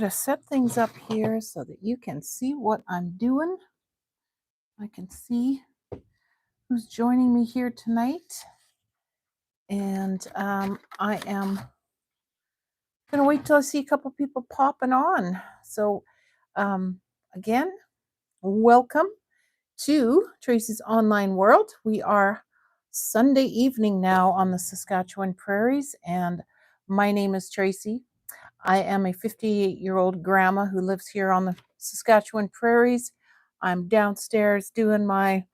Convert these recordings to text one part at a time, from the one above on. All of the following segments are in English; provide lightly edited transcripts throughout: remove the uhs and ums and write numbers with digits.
To set things up here so that you can see what I'm doing. I can see who's joining me here tonight. And I am going to wait till I see a couple people popping on. So, again, welcome to Tracy's Online World. We are Sunday evening now on the Saskatchewan prairies, and my name is Tracy. I am a 58-year-old grandma who lives here on the Saskatchewan prairies. I'm downstairs doing my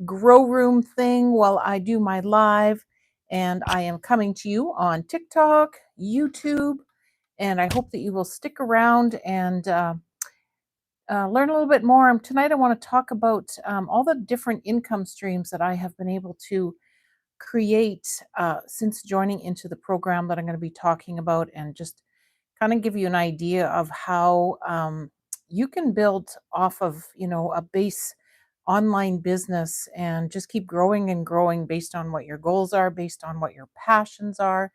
grow room thing while I do my live, and I am coming to you on TikTok, YouTube, and I hope that you will stick around and learn a little bit more. Tonight, I want to talk about all the different income streams that I have been able to create since joining into the program that I'm going to be talking about, and just kind of give you an idea of how you can build off of a base online business and just keep growing and growing based on what your goals are, based on what your passions are.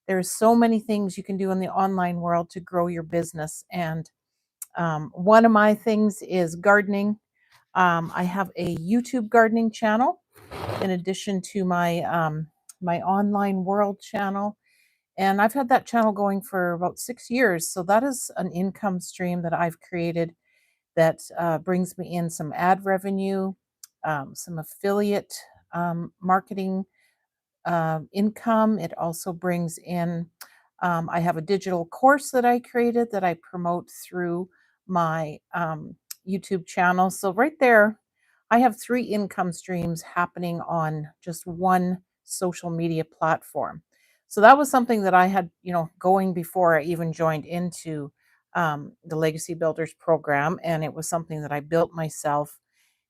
There's so many things you can do in the online world to grow your business, and one of my things is gardening. I have a YouTube gardening channel in addition to my online world channel, and I've had that channel going for about 6 years. So that is an income stream that I've created that brings me in some ad revenue, some affiliate marketing income. It also brings in, I have a digital course that I created that I promote through my YouTube channel. So right there, I have 3 income streams happening on just one social media platform. So that was something that I had, going before I even joined into the Legacy Builders program. And it was something that I built myself,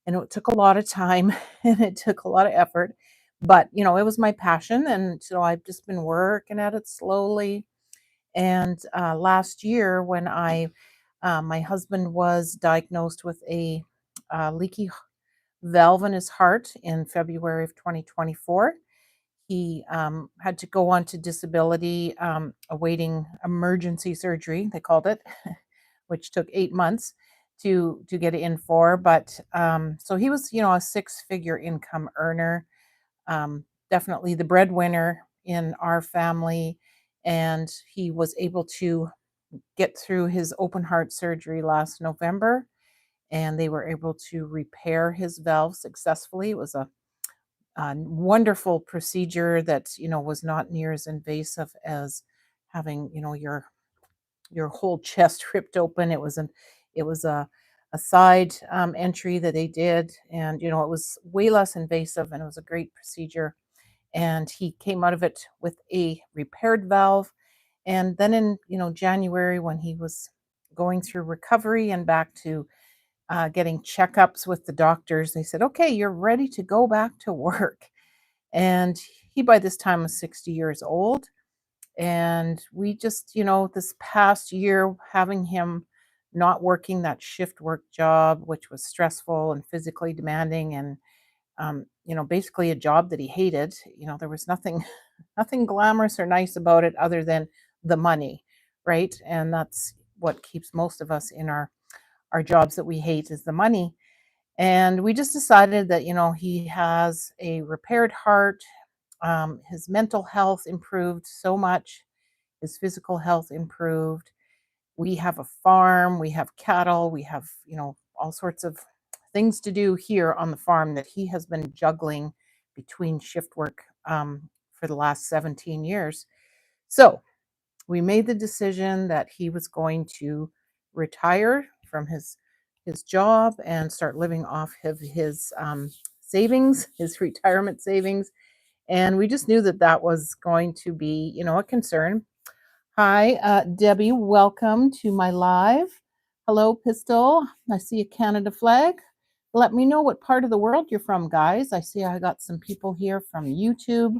and it took a lot of time and it took a lot of effort, but it was my passion, and so I've just been working at it slowly. And last year, when my husband was diagnosed with a leaky valve in his heart in February of 2024. He had to go on to disability, awaiting emergency surgery, they called it, which took 8 months to get it in for. But so he was, a 6-figure income earner, definitely the breadwinner in our family, and he was able to get through his open heart surgery last November, and they were able to repair his valve successfully. It was a wonderful procedure that was not near as invasive as having your whole chest ripped open. It was a side entry that they did, and it was way less invasive, and it was a great procedure. And he came out of it with a repaired valve. And then in January, when he was going through recovery and back to getting checkups with the doctors, they said, "Okay, you're ready to go back to work." And he, by this time, was 60 years old. And we just, this past year, having him not working that shift work job, which was stressful and physically demanding, and basically a job that he hated. There was nothing, nothing glamorous or nice about it other than the money, right? And that's what keeps most of us in our jobs that we hate, is the money. And we just decided that, he has a repaired heart. His mental health improved so much. His physical health improved. We have a farm, we have cattle, we have, all sorts of things to do here on the farm that he has been juggling between shift work for the last 17 years. So we made the decision that he was going to retire from his job and start living off of his savings, his retirement savings. And we just knew that that was going to be, a concern. Hi, Debbie. Welcome to my live. Hello, Pistol. I see a Canada flag. Let me know what part of the world you're from, guys. I see I got some people here from YouTube.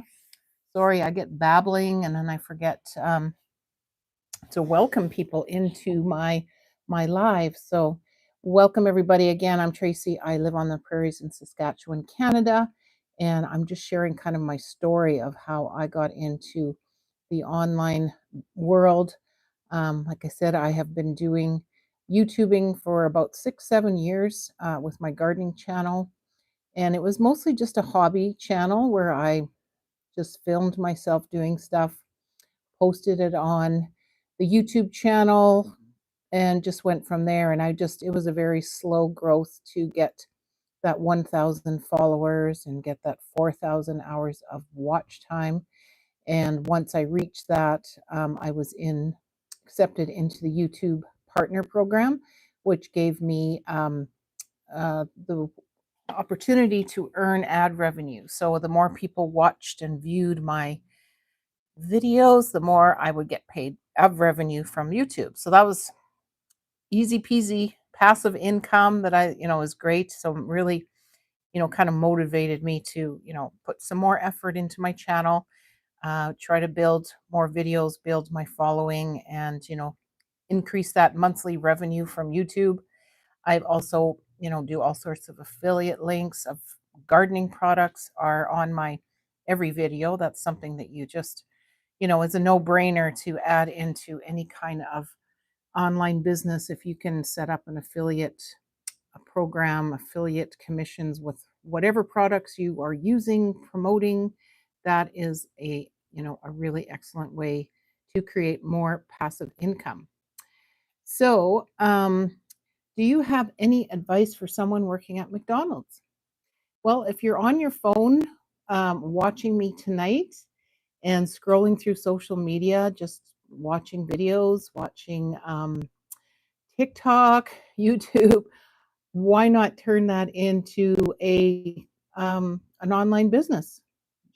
Sorry, I get babbling and then I forget to welcome people into my live. So welcome everybody again. I'm Tracy. I live on the prairies in Saskatchewan, Canada, and I'm just sharing kind of my story of how I got into the online world. Like I said, I have been doing YouTubing for about 6, 7 years with my gardening channel. And it was mostly just a hobby channel where I just filmed myself doing stuff, posted it on the YouTube channel, and just went from there. And it was a very slow growth to get that 1,000 followers and get that 4,000 hours of watch time. And once I reached that, I was accepted into the YouTube Partner Program, which gave me the opportunity to earn ad revenue. So the more people watched and viewed my videos, the more I would get paid ad revenue from YouTube. So that was easy peasy passive income that was great. So really, kind of motivated me to, put some more effort into my channel, try to build more videos, build my following, and, increase that monthly revenue from YouTube. I also, do all sorts of affiliate links of gardening products are on my every video. That's something that you just, is a no-brainer to add into any kind of online business if you can set up an affiliate program, affiliate commissions with whatever products you are using, promoting. That is a really excellent way to create more passive income. So, do you have any advice for someone working at McDonald's? Well, if you're on your phone watching me tonight and scrolling through social media, just watching videos, watching TikTok, YouTube, why not turn that into an online business?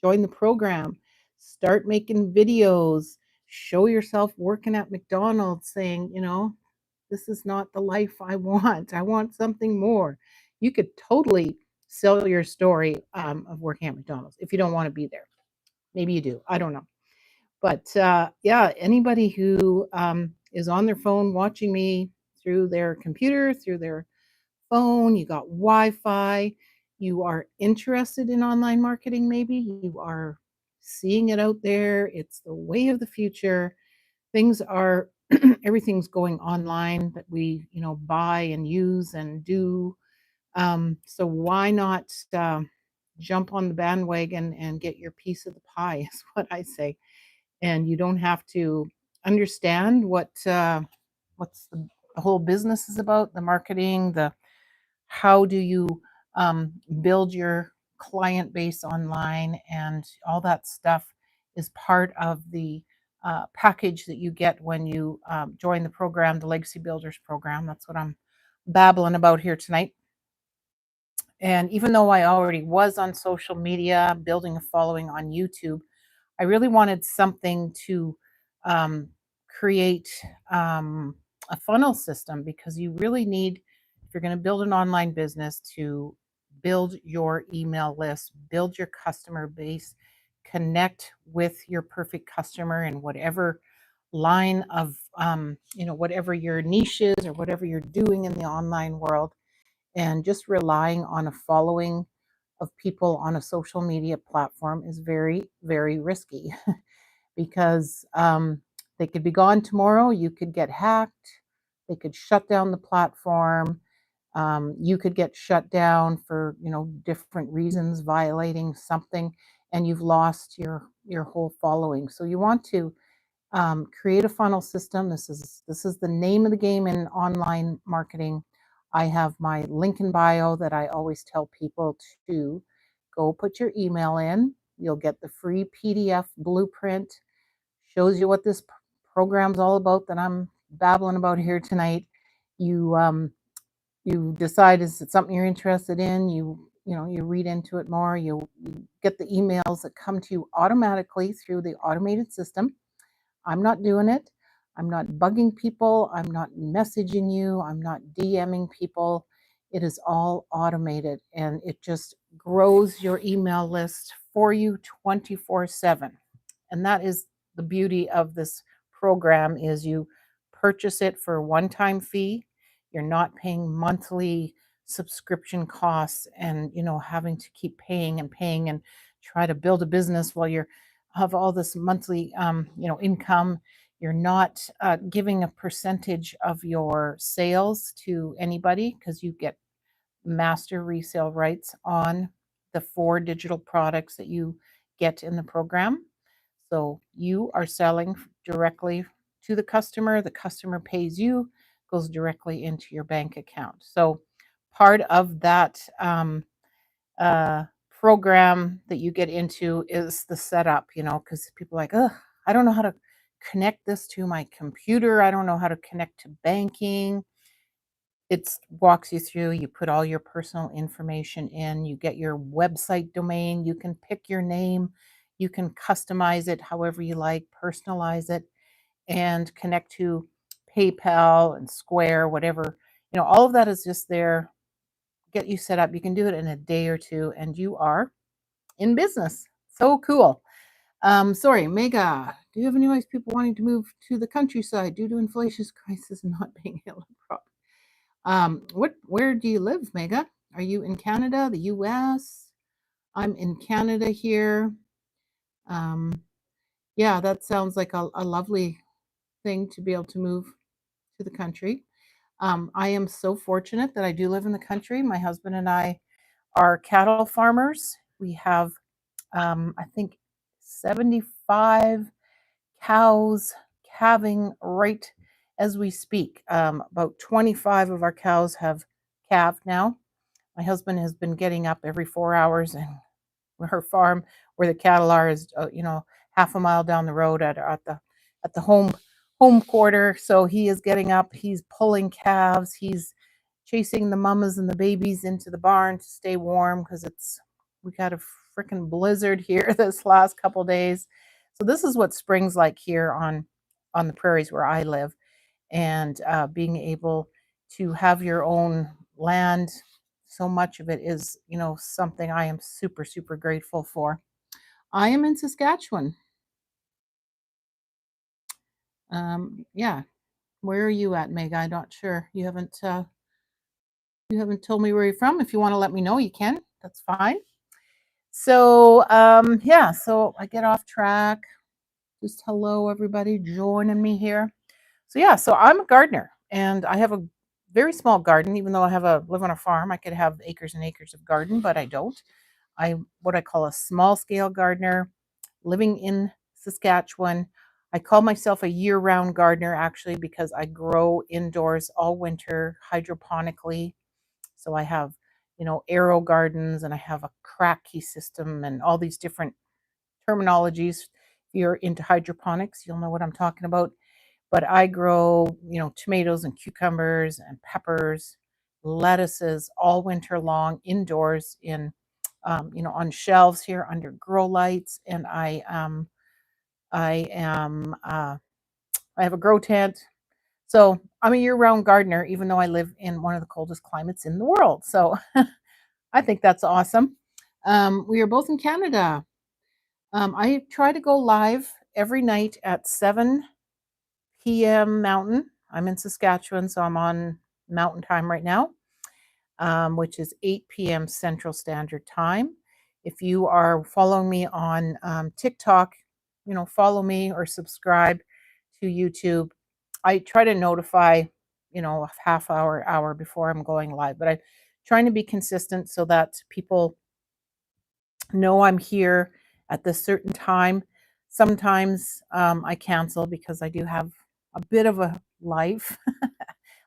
Join the program, start making videos, show yourself working at McDonald's, saying, this is not the life I want. I want something more. You could totally sell your story of working at McDonald's if you don't want to be there. Maybe you do. I don't know. But yeah, anybody who is on their phone watching me through their computer, through their phone, you got Wi-Fi, you are interested in online marketing, maybe you are seeing it out there. It's the way of the future. Things are everything's going online that we, buy and use and do. So why not jump on the bandwagon and get your piece of the pie is what I say. And you don't have to understand what's the whole business is about, the marketing, the how do you build your client base online, and all that stuff is part of the package that you get when you join the program, the Legacy Builders program. That's what I'm babbling about here tonight. And even though I already was on social media, building a following on YouTube, I really wanted something to um, create a funnel system, because you really need, if you're going to build an online business, to build your email list, build your customer base, connect with your perfect customer in whatever line of, whatever your niche is or whatever you're doing in the online world. And just relying on a following of people on a social media platform is very, very risky because they could be gone tomorrow. You could get hacked. They could shut down the platform. You could get shut down for different reasons, violating something, and you've lost your whole following. So you want to create a funnel system. This is the name of the game in online marketing. I have my link in bio that I always tell people to go put your email in. You'll get the free PDF blueprint. Shows you what this program's all about that I'm babbling about here tonight. You decide, is it something you're interested in? You read into it more. You get the emails that come to you automatically through the automated system. I'm not doing it. I'm not bugging people. I'm not messaging you. I'm not DMing people. It is all automated, and it just grows your email list for you 24/7. And that is the beauty of this program, is you purchase it for a one-time fee. You're not paying monthly subscription costs and having to keep paying and paying and try to build a business while you're have all this monthly income. You're not giving a percentage of your sales to anybody because you get master resale rights on the 4 digital products that you get in the program. So you are selling directly to the customer pays you, goes directly into your bank account. So part of that uh, program that you get into is the setup, because people are like, oh, I don't know how to connect this to my computer. I don't know how to connect to banking. It walks you through. You put all your personal information in, you get your website domain, you can pick your name, you can customize it however you like, personalize it, and connect to PayPal and Square, whatever. All of that is just there, get you set up. You can do it in a day or two, and you are in business. So cool. Sorry, Mega, do you have any advice people wanting to move to the countryside due to inflation crisis and not being able to where do you live, Mega? Are you in Canada, the US? I'm in Canada here. Um, yeah, that sounds like a lovely thing to be able to move to the country. I am so fortunate that I do live in the country. My husband and I are cattle farmers. We have, I think, 75 cows calving right as we speak. About 25 of our cows have calved now. My husband has been getting up every 4 hours, and her farm where the cattle are is half a mile down the road at the home quarter. So he is getting up, he's pulling calves, he's chasing the mamas and the babies into the barn to stay warm because we got a freaking blizzard here this last couple days. So this is what spring's like here on the prairies where I live, and being able to have your own land. So much of it is, something I am super, super grateful for. I am in Saskatchewan. Yeah. Where are you at, Meg? I'm not sure. You haven't told me where you're from. If you want to let me know, you can. That's fine. So yeah, so I get off track. Just hello everybody joining me here. So yeah, so I'm a gardener and I have a very small garden, even though live on a farm. I could have acres and acres of garden, but I don't. I'm what I call a small scale gardener living in Saskatchewan. I call myself a year round gardener actually because I grow indoors all winter hydroponically. So I have, aero gardens, and I have a crack key system and all these different terminologies. If you're into hydroponics, you'll know what I'm talking about. But I grow, tomatoes and cucumbers and peppers, lettuces all winter long indoors on shelves here under grow lights. And I have a grow tent. So I'm a year-round gardener, even though I live in one of the coldest climates in the world. So I think that's awesome. We are both in Canada. I try to go live every night at 7 p.m. Mountain. I'm in Saskatchewan, so I'm on Mountain Time right now, which is 8 p.m. Central Standard Time. If you are following me on TikTok, follow me or subscribe to YouTube. I try to notify, a half hour before I'm going live, but I'm trying to be consistent so that people know I'm here at this certain time. Sometimes I cancel because I do have a bit of a life.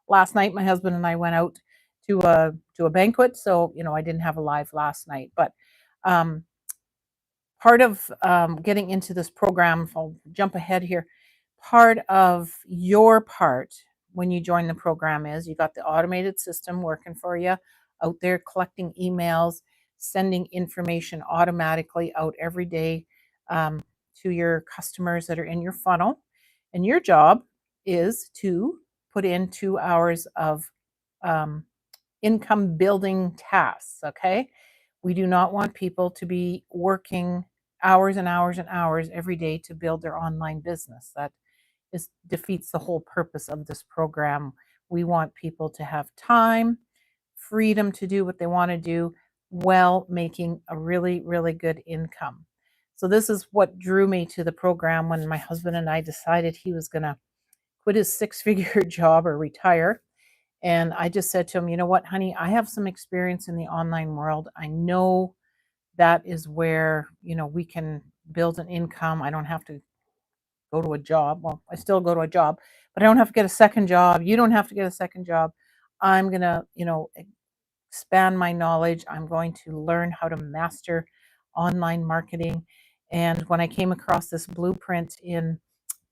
Last night, my husband and I went out to a banquet, so I didn't have a live last night. But um, part of getting into this program, if I'll jump ahead here, part of your part when you join the program is you got the automated system working for you out there collecting emails, sending information automatically out every day to your customers that are in your funnel. And your job is to put in 2 hours of um, income building tasks. Okay. We do not want people to be working hours and hours and hours every day to build their online business. That defeats the whole purpose of this program. We want people to have time, freedom to do what they want to do while making a really, really good income. So this is what drew me to the program when my husband and I decided he was going to quit his six-figure job or retire. And I just said to him, you know what, honey, I have some experience in the online world. I know that is where, we can build an income. I don't have to go to a job. Well, I still go to a job, but I don't have to get a second job. You don't have to get a second job. I'm going to, expand my knowledge. I'm going to learn how to master online marketing. And when I came across this blueprint in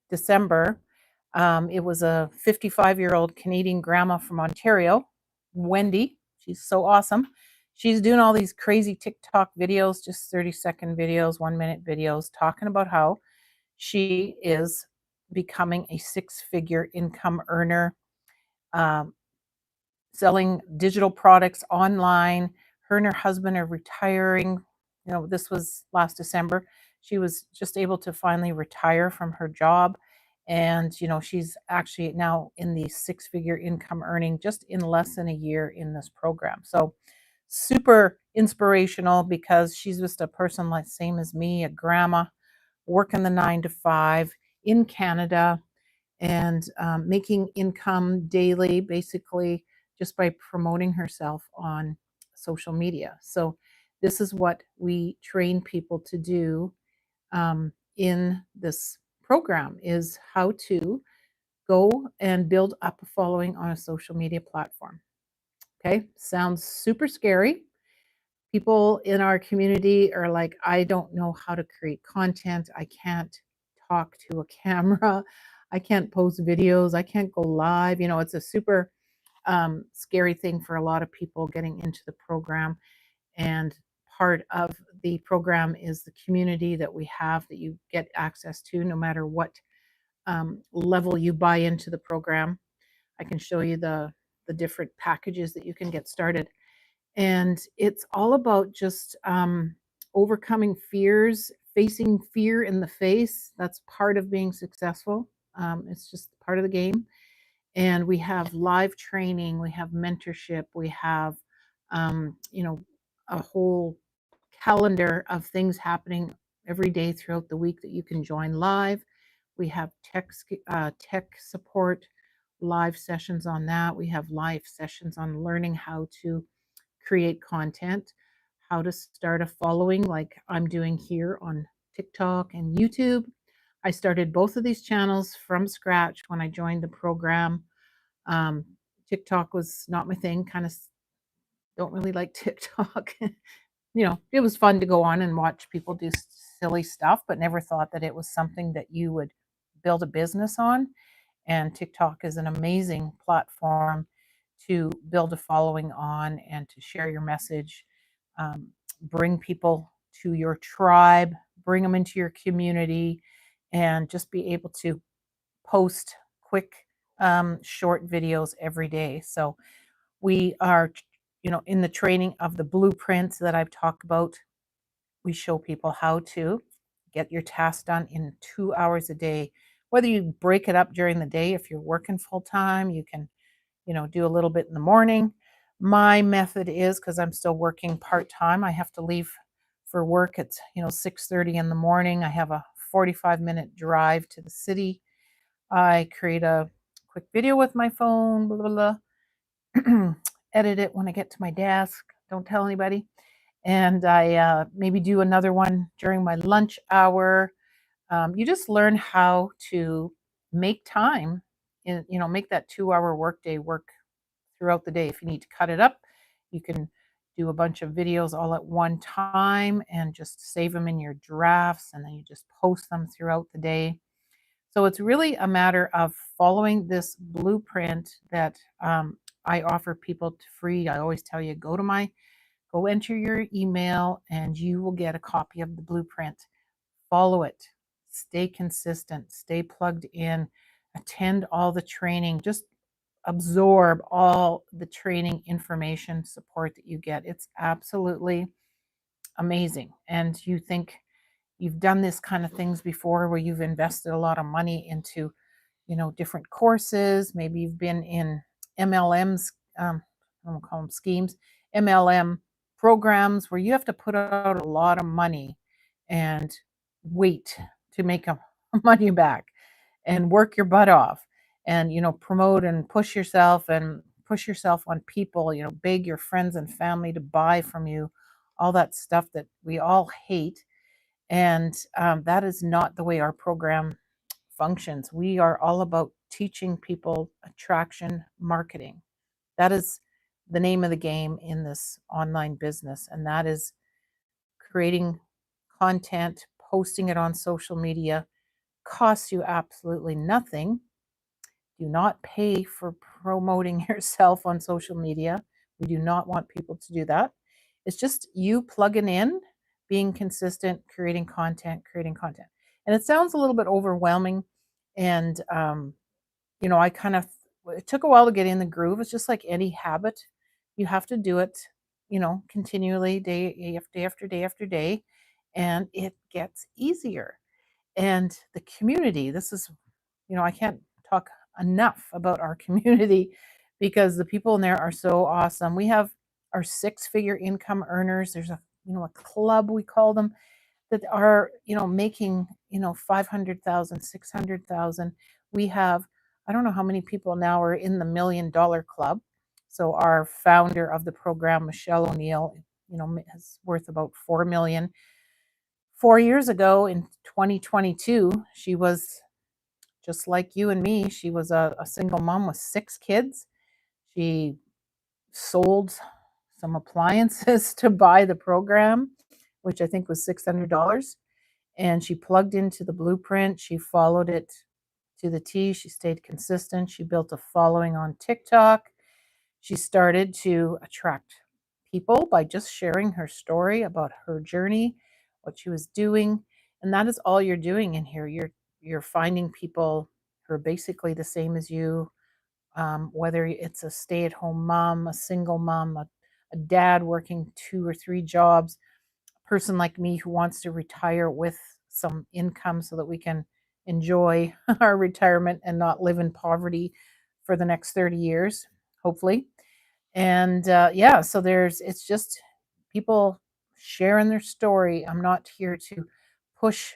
December, it was a 55-year-old Canadian grandma from Ontario, Wendy. She's so awesome. She's doing all these crazy TikTok videos, just 30-second videos, 1-minute videos, talking about how she is becoming a six-figure income earner, um, selling digital products online. Her and her husband are retiring. This was last December. She was just able to finally retire from her job. And, she's actually now in the six-figure income earning just in less than a year in this program. So super inspirational because she's just a person like same as me, a grandma, working the 9 to 5 in Canada and making income daily, basically just by promoting herself on social media. So this is what we train people to do in this program is how to go and build up a following on a social media platform. Okay, sounds super scary. People in our community are like, I don't know how to create content. I can't talk to a camera. I can't post videos. I can't go live. It's a super scary thing for a lot of people getting into the program. And part of the program is the community that we have that you get access to no matter what level you buy into the program. I can show you the different packages that you can get started. And it's all about just overcoming fears, facing fear in the face. That's part of being successful. It's just part of the game. And we have live training, we have mentorship, we have, a whole calendar of things happening every day throughout the week that you can join live. We have tech support, live sessions on that. We have live sessions on learning how to create content, how to start a following like I'm doing here on TikTok and YouTube. I started both of these channels from scratch when I joined the program. Um, TikTok was not my thing, kind of don't really like TikTok. It was fun to go on and watch people do silly stuff, but never thought that it was something that you would build a business on. And TikTok is an amazing platform to build a following on and to share your message, um, bring people to your tribe, bring them into your community, and just be able to post quick, short videos every day. So we are, in the training of the blueprints that I've talked about, we show people how to get your tasks done in 2 hours a day. Whether you break it up during the day, if you're working full time, you can, do a little bit in the morning. My method is because I'm still working part time. I have to leave for work at 6:30 in the morning. I have a 45-minute drive to the city. I create a quick video with my phone, blah, blah, blah. Edit it when I get to my desk. Don't tell anybody. And I maybe do another one during my lunch hour. You just learn how to make time, make that 2-hour workday work throughout the day. If you need to cut it up, you can do a bunch of videos all at one time and just save them in your drafts, and then you just post them throughout the day. So it's really a matter of following this blueprint that I offer people to free. I always tell you, go enter your email and you will get a copy of the blueprint. Follow it, stay consistent, stay plugged in, attend all the training, just absorb all the training information support that you get. It's absolutely amazing. And you think you've done this kind of things before where you've invested a lot of money into, different courses. Maybe you've been in MLMs, I don't call them schemes, MLM programs where you have to put out a lot of money and wait to make money back and work your butt off and promote and push yourself on people, beg your friends and family to buy from you, all that stuff that we all hate. And that is not the way our program functions. We are all about teaching people attraction marketing. That is the name of the game in this online business, and that is creating content, posting it on social media. Costs you absolutely nothing. Do not pay for promoting yourself on social media. We do not want people to do that. It's just you plugging in, being consistent, creating content, creating content. And it sounds a little bit overwhelming. And, I kind of, it took a while to get in the groove. It's just like any habit. You have to do it, continually, day after day after day after day. And it gets easier. And the community, this is, I can't talk enough about our community because the people in there are so awesome. We have our six-figure income earners. There's a club, we call them, that are, making, 500,000, 600,000. We have, I don't know how many people now are in the $1 million club. So our founder of the program, Michelle O'Neill, is worth about 4 million. 4 years ago in 2022, she was just like you and me. She was a single mom with 6 kids. She sold some appliances to buy the program, which I think was $600. And she plugged into the blueprint. She followed it to the T. She stayed consistent. She built a following on TikTok. She started to attract people by just sharing her story about her journey, what she was doing. And that is all you're doing in here. You're finding people who are basically the same as you, whether it's a stay-at-home mom, a single mom, a dad working 2 or 3 jobs, a person like me who wants to retire with some income so that we can enjoy our retirement and not live in poverty for the next 30 years, hopefully. And yeah, so it's just people sharing their story. I'm not here to push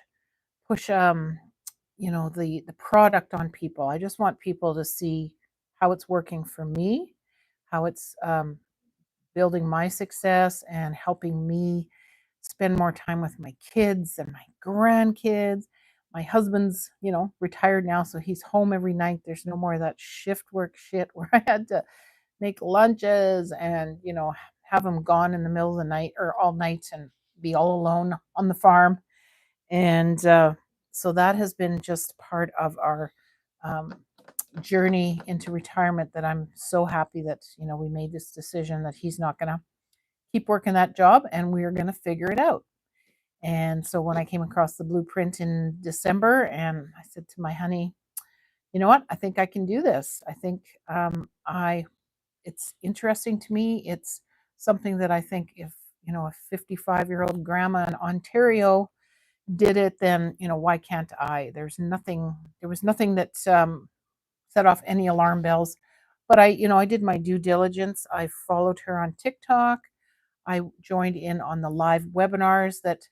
push the product on people. I just want people to see how it's working for me, how it's building my success and helping me spend more time with my kids and my grandkids. My husband's, retired now, so he's home every night. There's no more of that shift work shit where I had to make lunches and, have him gone in the middle of the night or all night and be all alone on the farm. And so that has been just part of our um, journey into retirement, that I'm so happy that, we made this decision that he's not going to keep working that job and we're going to figure it out. And so when I came across the blueprint in December, and I said to my honey, you know what, I think I can do this. I think it's interesting to me. It's something that I think if, a 55-year-old grandma in Ontario did it, then, why can't I? There was nothing that set off any alarm bells. But I did my due diligence. I followed her on TikTok. I joined in on the live webinars that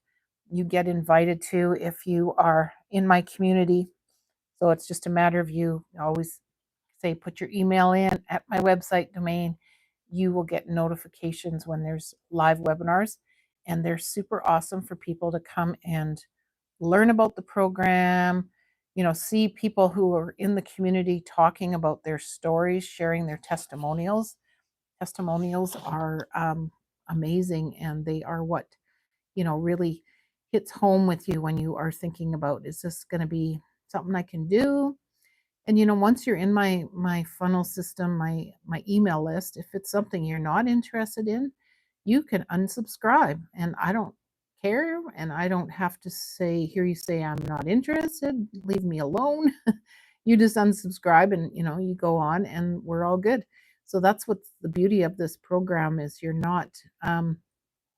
you get invited to if you are in my community. So it's just a matter of you always say, put your email in at my website domain. You will get notifications when there's live webinars. And they're super awesome for people to come and learn about the program, see people who are in the community talking about their stories, sharing their testimonials. Testimonials are amazing, and they are what, really hits home with you when you are thinking about, is this going to be something I can do? And once you're in my funnel system, my email list, if it's something you're not interested in, you can unsubscribe, and I don't care, and I don't have to hear you say I'm not interested, leave me alone. You just unsubscribe, and you go on, and we're all good. So that's what's the beauty of this program, is you're not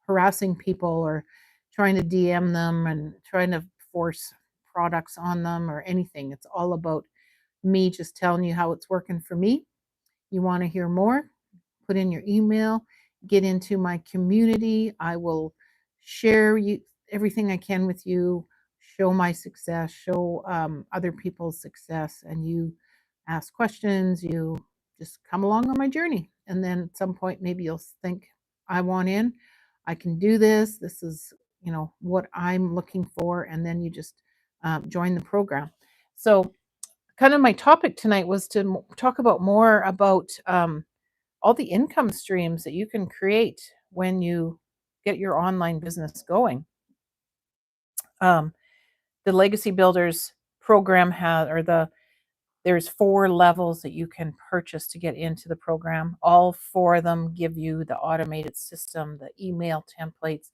harassing people or trying to DM them and trying to force products on them or anything. It's all about me just telling you how it's working for me. You want to hear more? Put in your email, get into my community. I will share everything I can with you, show my success, show other people's success, and you ask questions, you just come along on my journey. And then at some point, maybe you'll think, I want in, I can do this. This is, what I'm looking for. And then you just join the program. So, kind of my topic tonight was to talk about more about all the income streams that you can create when you get your online business going. Um, the Legacy Builders program has, or there's 4 levels that you can purchase to get into the program. All 4 of them give you the automated system, the email templates,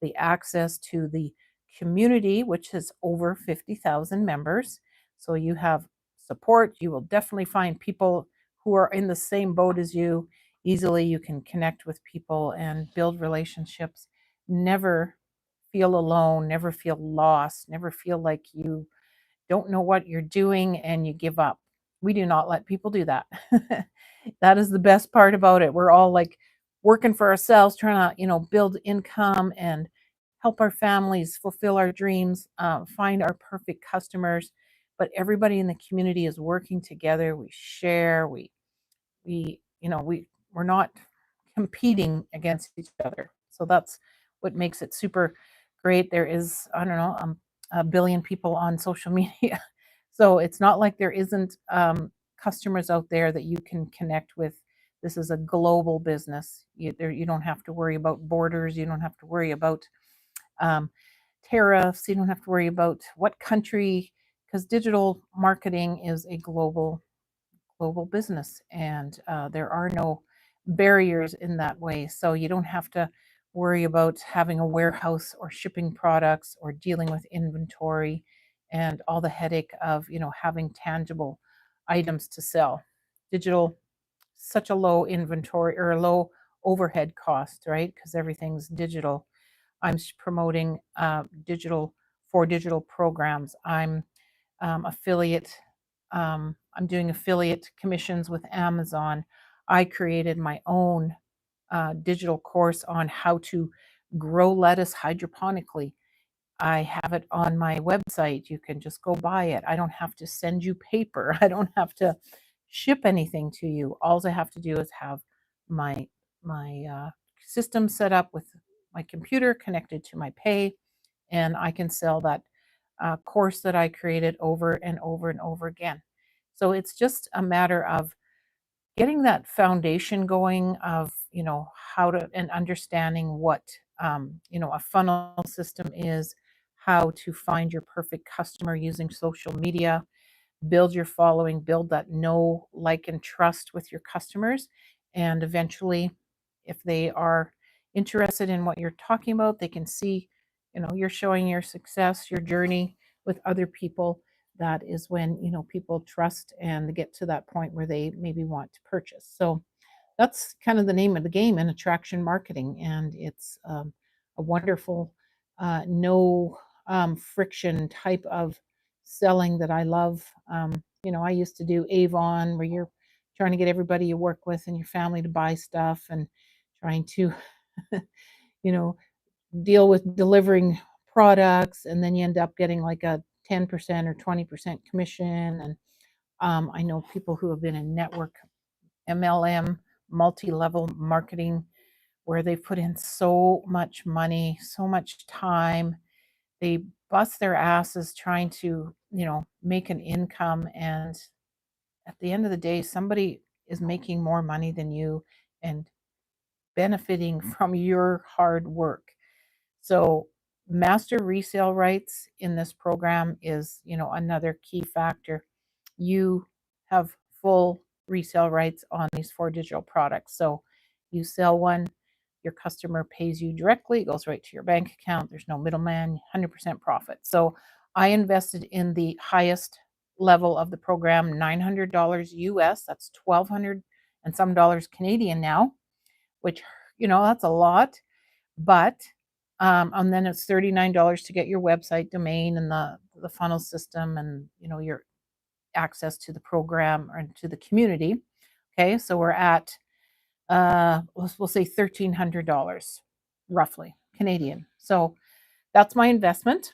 the access to the community, which has over 50,000 members. So you have support. You will definitely find people who are in the same boat as you. Easily, you can connect with people and build relationships. Never feel alone, never feel lost, never feel like you don't know what you're doing and you give up. We do not let people do that. That is the best part about it. We're all like working for ourselves, trying to, build income and help our families fulfill our dreams, find our perfect customers. But everybody in the community is working together. We share, we're not competing against each other. So that's what makes it super great. There is, I don't know, a billion people on social media. So it's not like there isn't customers out there that you can connect with. This is a global business. You don't have to worry about borders. You don't have to worry about um, tariffs. You don't have to worry about what country, because digital marketing is a global business, and there are no barriers in that way. So you don't have to worry about having a warehouse or shipping products or dealing with inventory and all the headache of having tangible items to sell. Digital, such a low inventory or a low overhead cost, right? Because everything's digital. I'm promoting digital programs. I'm doing affiliate commissions with Amazon. I created my own digital course on how to grow lettuce hydroponically. I have it on my website. You can just go buy it. I don't have to send you paper. I don't have to ship anything to you. All I have to do is have my system set up with my computer connected to my pay, and I can sell that course that I created over and over and over again. So it's just a matter of getting that foundation going of, how to, and understanding what, a funnel system is, how to find your perfect customer using social media, build your following, build that know, like, and trust with your customers. And eventually, if they are interested in what you're talking about, they can see, you're showing your success, your journey with other people. That is when, people trust and get to that point where they maybe want to purchase. So that's kind of the name of the game in attraction marketing. And it's a wonderful, no friction type of selling that I love. I used to do Avon, where you're trying to get everybody you work with and your family to buy stuff, and trying to, you know, deal with delivering products, and then you end up getting like a 10% or 20% commission. And I know people who have been in network MLM, multi-level marketing, where they've put in so much money, so much time. They bust their asses trying to, make an income. And at the end of the day, somebody is making more money than you and benefiting from your hard work. So master resale rights in this program is, another key factor. You have full resale rights on these 4 digital products. So you sell one, your customer pays you directly, it goes right to your bank account. There's no middleman, 100% profit. So I invested in the highest level of the program, $900 US. That's 1,200 and some dollars Canadian now, which, that's a lot. But and then it's $39 to get your website domain and the funnel system, and your access to the program or to the community. Okay, so we're at we'll say $1,300 roughly Canadian. So that's my investment.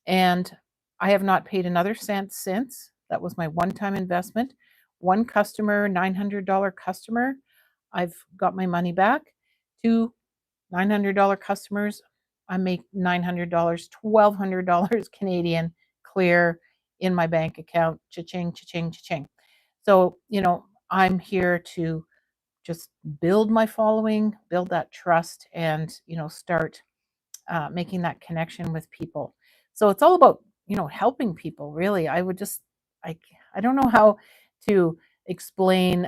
And I have not paid another cent since. That was my one-time investment. One customer, $900 customer, I've got my money back. Two $900 customers, I make $900, $1,200 Canadian clear in my bank account. Cha-ching, cha-ching, cha-ching. So, I'm here to just build my following, build that trust, and, start making that connection with people. So it's all about, helping people, really. I, I don't know how to explain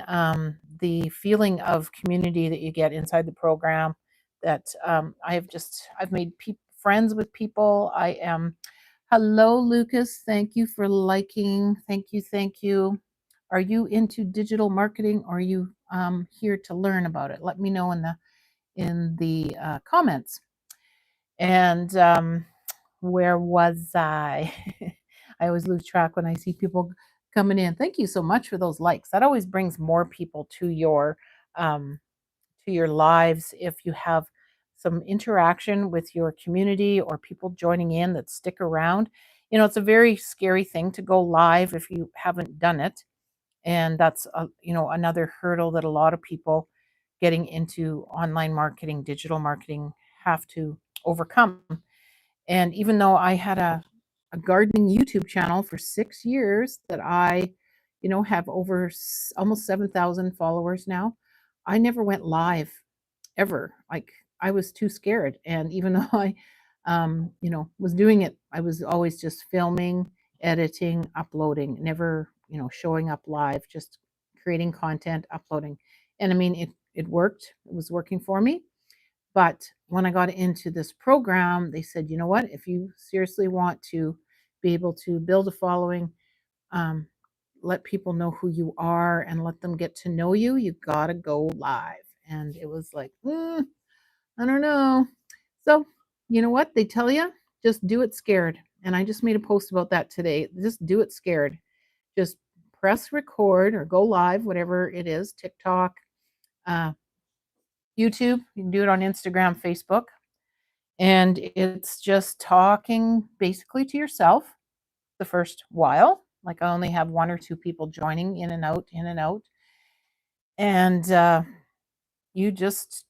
the feeling of community that you get inside the program. That I've made friends with people. Hello, Lucas. Thank you for liking. Thank you. Thank you. Are you into digital marketing, or are you here to learn about it? Let me know in the comments. And where was I? I always lose track when I see people coming in. Thank you so much for those likes. That always brings more people um, to your lives if you have some interaction with your community or people joining in that stick around. It's a very scary thing to go live if you haven't done it, and that's another hurdle that a lot of people getting into online marketing, digital marketing, have to overcome. And even though I had a gardening YouTube channel for 6 years that I, have over almost 7,000 followers now, I never went live ever. Like, I was too scared. And even though I, was doing it, I was always just filming, editing, uploading, never, showing up live, just creating content, uploading. And I mean, it worked. It was working for me. But when I got into this program, they said, you know what, if you seriously want to be able to build a following, um, let people know who you are and let them get to know you, you got to go live. And it was like, I don't know. So, you know what? They tell you, just do it scared. And I just made a post about that today. Just do it scared. Just press record or go live, whatever it is, TikTok, uh, YouTube. You can do it on Instagram, Facebook. And it's just talking basically to yourself the first while. Like, I only have one or two people joining in and out, in and out. And you just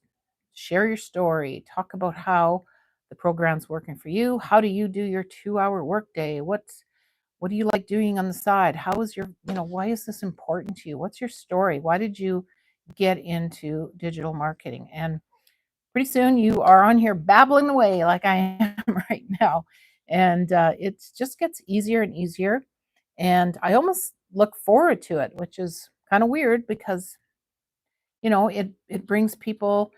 share your story, talk about how the program's working for you. How do you do your 2-hour workday? What do you like doing on the side? How is why is this important to you? What's your story? Why did you get into digital marketing? And pretty soon you are on here babbling away like I am right now. And it just gets easier and easier. And I almost look forward to it, which is kind of weird because, it brings people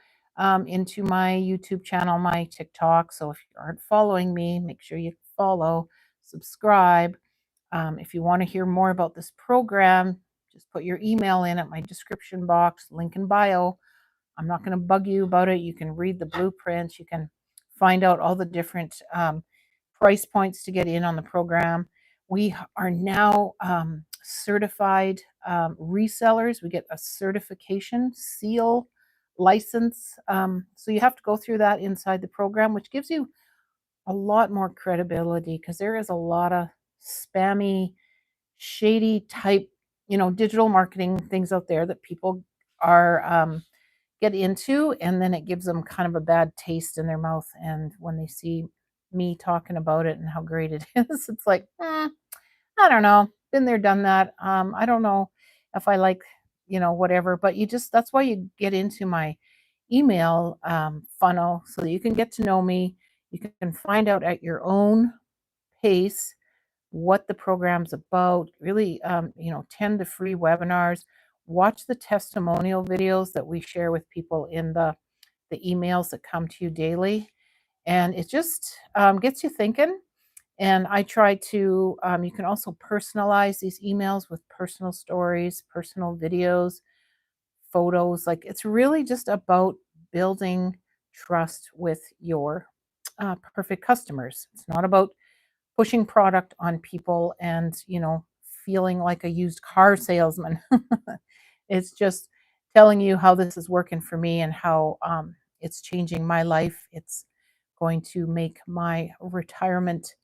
into my YouTube channel, my TikTok. So if you aren't following me, make sure you follow, subscribe. If you want to hear more about this program, just put your email in at my description box, link in bio. I'm not going to bug you about it. You can read the blueprints. You can find out all the different price points to get in on the program. We are now certified resellers. We get a certification seal license. So you have to go through that inside the program, which gives you a lot more credibility because there is a lot of spammy, shady type, digital marketing things out there that people are get into, and then it gives them kind of a bad taste in their mouth. And when they see me talking about it and how great it is, it's like, I don't know, been there, done that. I don't know if I like, whatever. But that's why you get into my email funnel so that you can get to know me. You can find out at your own pace what the program's about. Really, 10 the free webinars. Watch the testimonial videos that we share with people in the emails that come to you daily. And it just gets you thinking. And I try to, you can also personalize these emails with personal stories, personal videos, photos. Like, it's really just about building trust with your perfect customers. It's not about pushing product on people and, feeling like a used car salesman. It's just telling you how this is working for me and how it's changing my life. It's going to make my retirement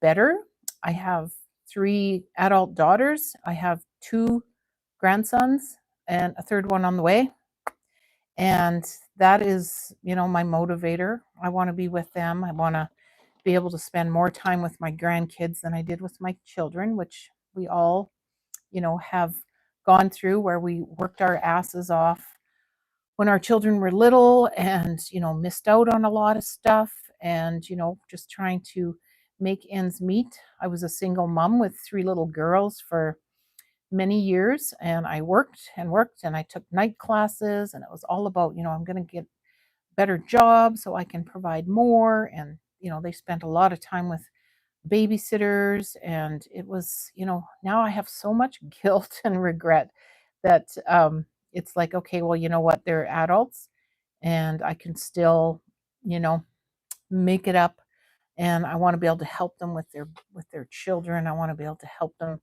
better. I have 3 adult daughters. I have 2 grandsons and a third one on the way. And that is, my motivator. I want to be with them. I want to be able to spend more time with my grandkids than I did with my children, which we all, have gone through, where we worked our asses off when our children were little and, missed out on a lot of stuff and, just trying to make ends meet. I was a single mom with 3 little girls for many years, and I worked and worked, and I took night classes, and it was all about, I'm going to get better job so I can provide more. And, they spent a lot of time with babysitters, and it was, now I have so much guilt and regret that it's like, okay, well, you know what, they're adults and I can still, you know, make it up. And I want to be able to help them with their children. I want to be able to help them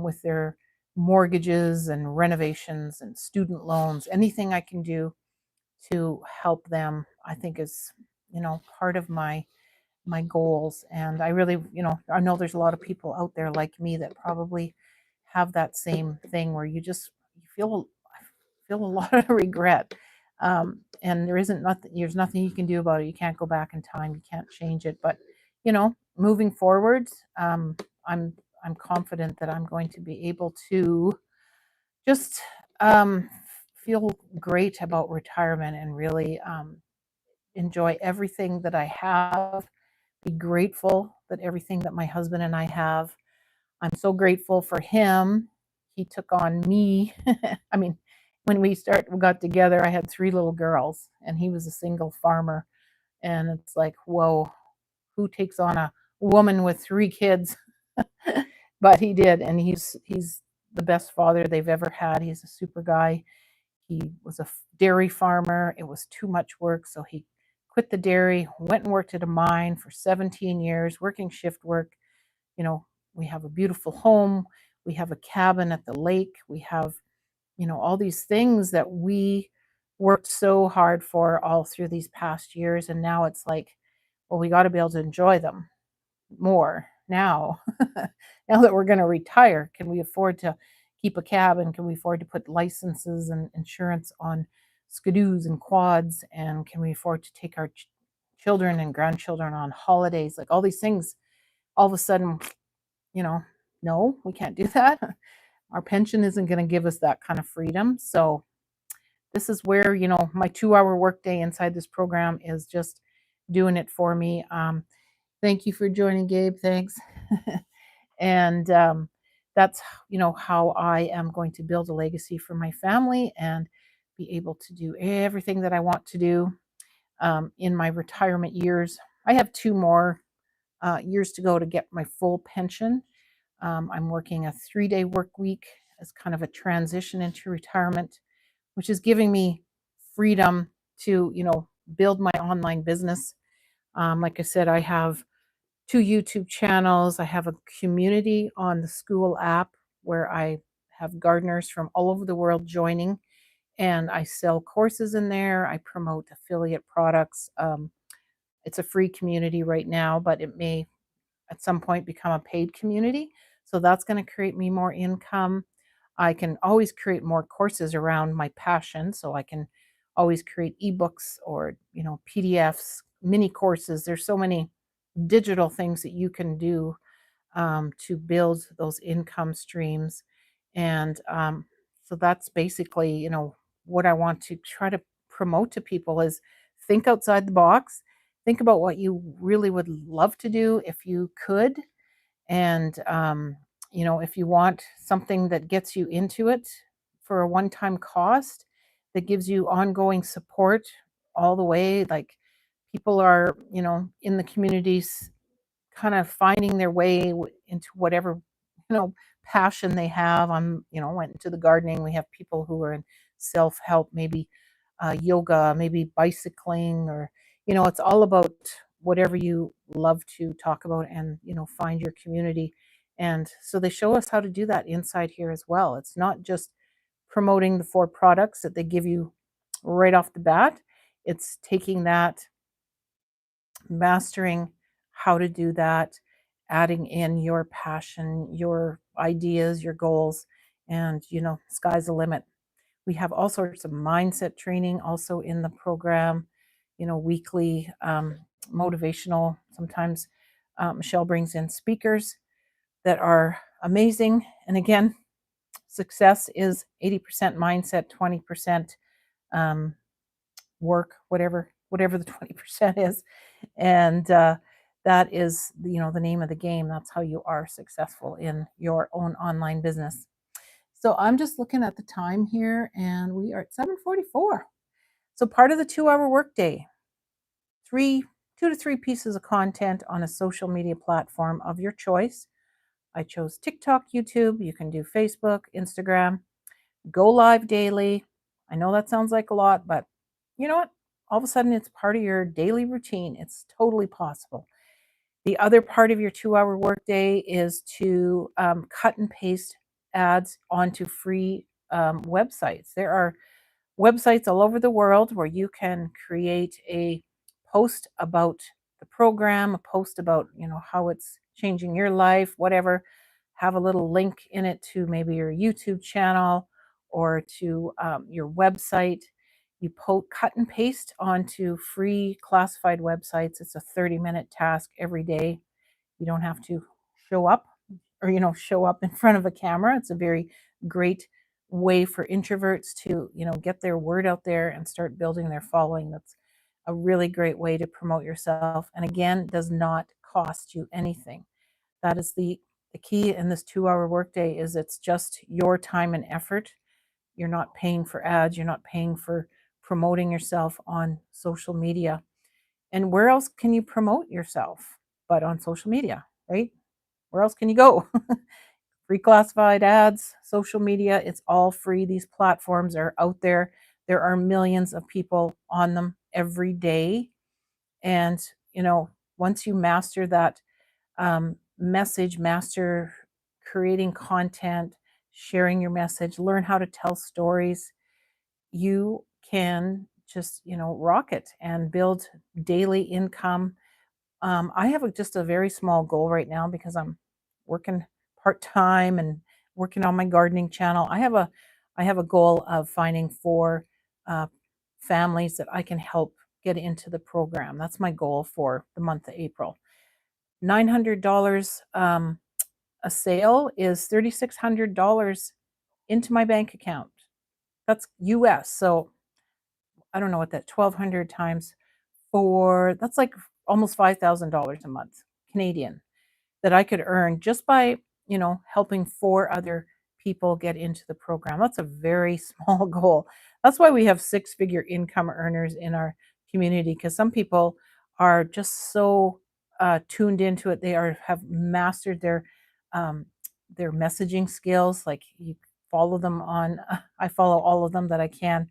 with their mortgages and renovations and student loans. Anything I can do to help them, I think is, part of my goals. And I really, I know there's a lot of people out there like me that probably have that same thing where you feel a lot of regret. And there's nothing you can do about it. You can't go back in time. You can't change it. But, moving forward, I'm I'm confident that I'm going to be able to just feel great about retirement and really enjoy everything that I have, be grateful that everything that my husband and I have. I'm so grateful for him. He took on me. I mean, when we got together, I had 3 little girls and he was a single farmer. And it's like, whoa, who takes on a woman with 3 kids? But he did, and he's the best father they've ever had. He's a super guy. He was a dairy farmer. It was too much work, so he quit the dairy, went and worked at a mine for 17 years, working shift work. You know, we have a beautiful home. We have a cabin at the lake. We have, all these things that we worked so hard for all through these past years. And now it's like, well, we got to be able to enjoy them more now. Now that we're going to retire, can we afford to keep a cabin? Can we afford to put licenses and insurance on skidoos and quads? And can we afford to take our children and grandchildren on holidays? Like all these things, all of a sudden, you know, no, we can't do that. Our pension isn't going to give us that kind of freedom. So this is where, my 2-hour workday inside this program is just doing it for me. Thank you for joining, Gabe. Thanks. And that's, how I am going to build a legacy for my family and be able to do everything that I want to do in my retirement years. I have 2 more years to go to get my full pension. I'm working a 3-day work week as kind of a transition into retirement, which is giving me freedom to, build my online business. Like I said, I have 2 YouTube channels. I have a community on the school app where I have gardeners from all over the world joining, and I sell courses in there. I promote affiliate products. It's a free community right now, but it may at some point become a paid community. So that's going to create me more income. I can always create more courses around my passion. So I can always create ebooks or, PDFs, mini courses. There's so many digital things that you can do to build those income streams. And so that's basically, what I want to try to promote to people is think outside the box. Think about what you really would love to do if you could. And, if you want something that gets you into it for a one-time cost, that gives you ongoing support all the way, like people are, in the communities kind of finding their way into whatever, passion they have. Went into the gardening. We have people who are in self-help, maybe yoga, maybe bicycling, or, it's all about whatever you love to talk about and, find your community. And so they show us how to do that inside here as well. It's not just promoting the 4 products that they give you right off the bat. It's taking that, mastering how to do that, adding in your passion, your ideas, your goals, and sky's the limit. We have all sorts of mindset training also in the program, weekly motivational. Sometimes Michelle brings in speakers that are amazing. And again, success is 80% mindset, 20% um, work, whatever the 20% is. And that is the name of the game. That's how you are successful in your own online business. So I'm just looking at the time here, and we are at 7:44. So part of the 2-hour workday, 2 to 3 pieces of content on a social media platform of your choice. I chose TikTok, YouTube. You can do Facebook, Instagram. Go live daily. I know that sounds like a lot, but you know what? All of a sudden, it's part of your daily routine. It's totally possible. The other part of your 2-hour workday is to cut and paste ads onto free websites. There are websites all over the world where you can create a post about the program, a post about, how it's changing your life, whatever, have a little link in it to maybe your YouTube channel or to your website. You cut and paste onto free classified websites. It's a 30-minute task every day. You don't have to show up show up in front of a camera. It's a very great way for introverts to, get their word out there and start building their following. That's a really great way to promote yourself. And again, does not cost you anything. That is the key in this 2-hour workday is it's just your time and effort. You're not paying for ads. You're not paying for promoting yourself on social media. And where else can you promote yourself but on social media, right? Where else can you go? Free classified ads, social media, it's all free. These platforms are out there. There are millions of people on them every day. And, once you master that message, master creating content, sharing your message, learn how to tell stories, you can just, rock it and build daily income. I have just a very small goal right now because I'm working part time and working on my gardening channel. I have a goal of finding 4 uh, families that I can help get into the program. That's my goal for the month of April. $900 a sale is $3,600 into my bank account. That's US. So I don't know what that 1,200 times 4. That's like almost $5,000 a month Canadian that I could earn just by, helping 4 other people get into the program. That's a very small goal. That's why we have 6-figure income earners in our community, because some people are just so tuned into it. They have mastered um, their messaging skills. Like you follow them on, I follow all of them that I can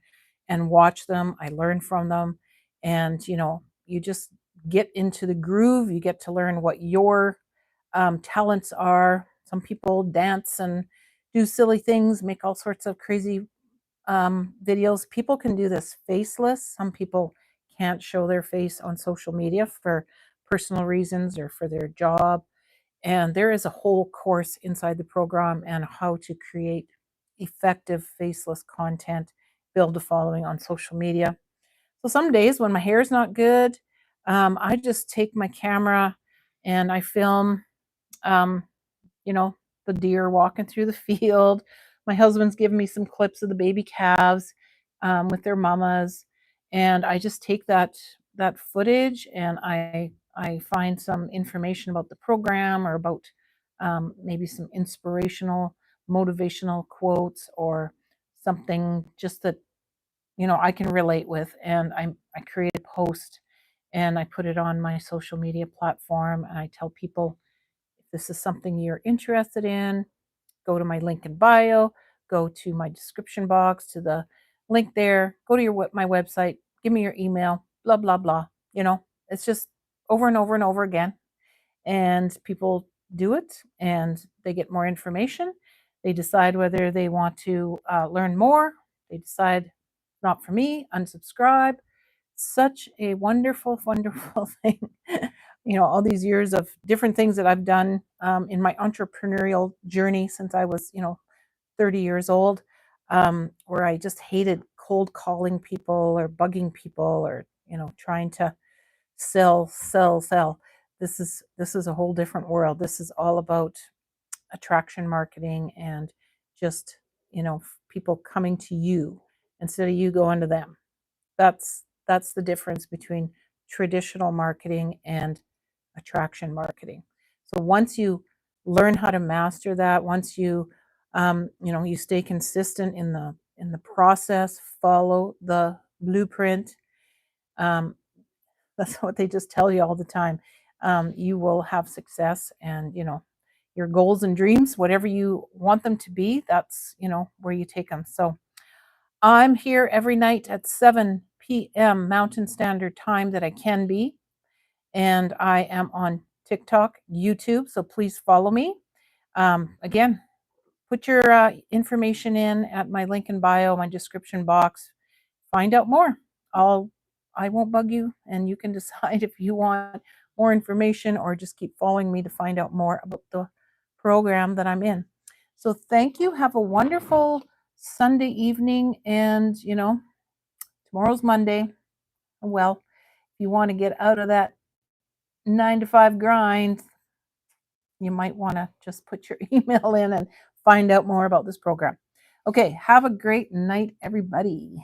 and watch them. I learn from them. And, you just get into the groove. You get to learn what your talents are. Some people dance and do silly things, make all sorts of crazy videos. People can do this faceless. Some people can't show their face on social media for personal reasons or for their job. And there is a whole course inside the program on how to create effective faceless content, build a following on social media. So some days when my hair is not good, I just take my camera and I film um, you know, the deer walking through the field. My husband's giving me some clips of the baby calves with their mamas, and I just take that footage and I find some information about the program or about maybe some inspirational, motivational quotes or something just that I can relate with, and I create a post and I put it on my social media platform and I tell people if this is something you're interested in, go to my link in bio, go to my description box, to the link there, go to my website, give me your email, blah, blah, blah. It's just over and over and over again. And people do it and they get more information. They decide whether they want to learn more. They decide, not for me, unsubscribe. Such a wonderful, wonderful thing. all these years of different things that I've done in my entrepreneurial journey since I was, 30 years old, where I just hated cold calling people or bugging people or, trying to sell, sell, sell. This is a whole different world. This is all about attraction marketing and just, people coming to you instead of you going to them. That's the difference between traditional marketing and attraction marketing. So once you learn how to master that, once you stay consistent in the process, follow the blueprint. Um, that's what they just tell you all the time. You will have success, and your goals and dreams, whatever you want them to be, that's where you take them. So I'm here every night at 7 p.m. Mountain Standard Time that I can be. And I am on TikTok, YouTube, so please follow me. Again, put your information in at my link in bio, my description box. Find out more. I won't bug you, and you can decide if you want more information or just keep following me to find out more about the program that I'm in. So thank you. Have a wonderful Sunday evening, and tomorrow's Monday. Well, if you want to get out of that 9 to 5 grind, you might want to just put your email in and find out more about this program. Okay, have a great night, everybody.